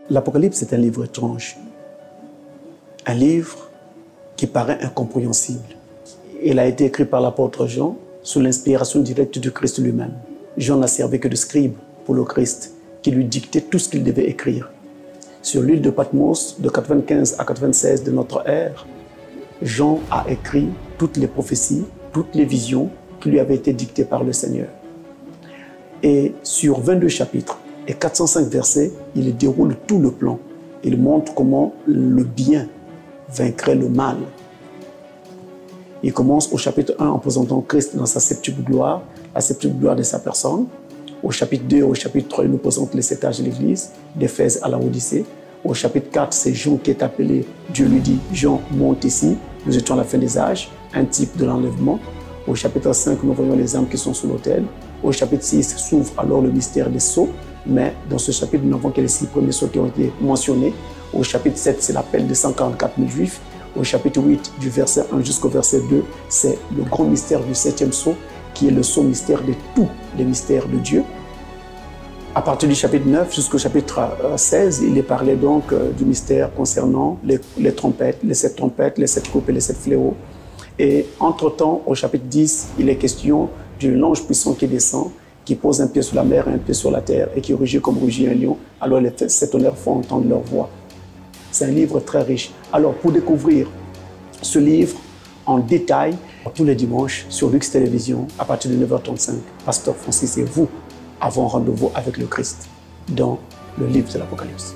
L'Apocalypse est un livre étrange. Un livre qui paraît incompréhensible. Il a été écrit par l'apôtre Jean sous l'inspiration directe du Christ lui-même. Jean n'a servi que de scribe pour le Christ, qui lui dictait tout ce qu'il devait écrire. Sur l'île de Patmos, de 95 à 96 de notre ère, Jean a écrit toutes les prophéties, toutes les visions qui lui avaient été dictées par le Seigneur. Et sur 22 chapitres et 405 versets, il déroule tout le plan. Il montre comment le bien vaincrait le mal. Il commence au chapitre 1 en présentant Christ dans sa septuple gloire, la septuple gloire de sa personne. Au chapitre 2 et au chapitre 3, il nous présente les 7 âges de l'Église, d'Éphèse à la Odyssée. Au chapitre 4, c'est Jean qui est appelé. Dieu lui dit, Jean, monte ici, nous étions à la fin des âges, un type de l'enlèvement. Au chapitre 5, nous voyons les âmes qui sont sous l'autel. Au chapitre 6, s'ouvre alors le mystère des sceaux. Mais dans ce chapitre, nous n'avons que les 6 premiers sceaux qui ont été mentionnés. Au chapitre 7, c'est l'appel des 144 000 juifs. Au chapitre 8, du verset 1 jusqu'au verset 2, c'est le grand mystère du 7e sceau, qui est le sceau mystère de tous les mystères de Dieu. À partir du chapitre 9 jusqu'au chapitre 16, il est parlé donc du mystère concernant les trompettes, les 7 trompettes, les 7 coupes et les 7 fléaux. Et entre-temps, au chapitre 10, il est question d'un ange puissant qui descend, qui pose un pied sur la mer et un pied sur la terre, et qui rugit comme rugit un lion. Alors les 7 tonnerres font entendre leur voix. C'est un livre très riche. Alors, pour découvrir ce livre en détail, tous les dimanches sur Lux Télévision, à partir de 9h35, Pasteur Francis et vous avons rendez-vous avec le Christ dans le livre de l'Apocalypse.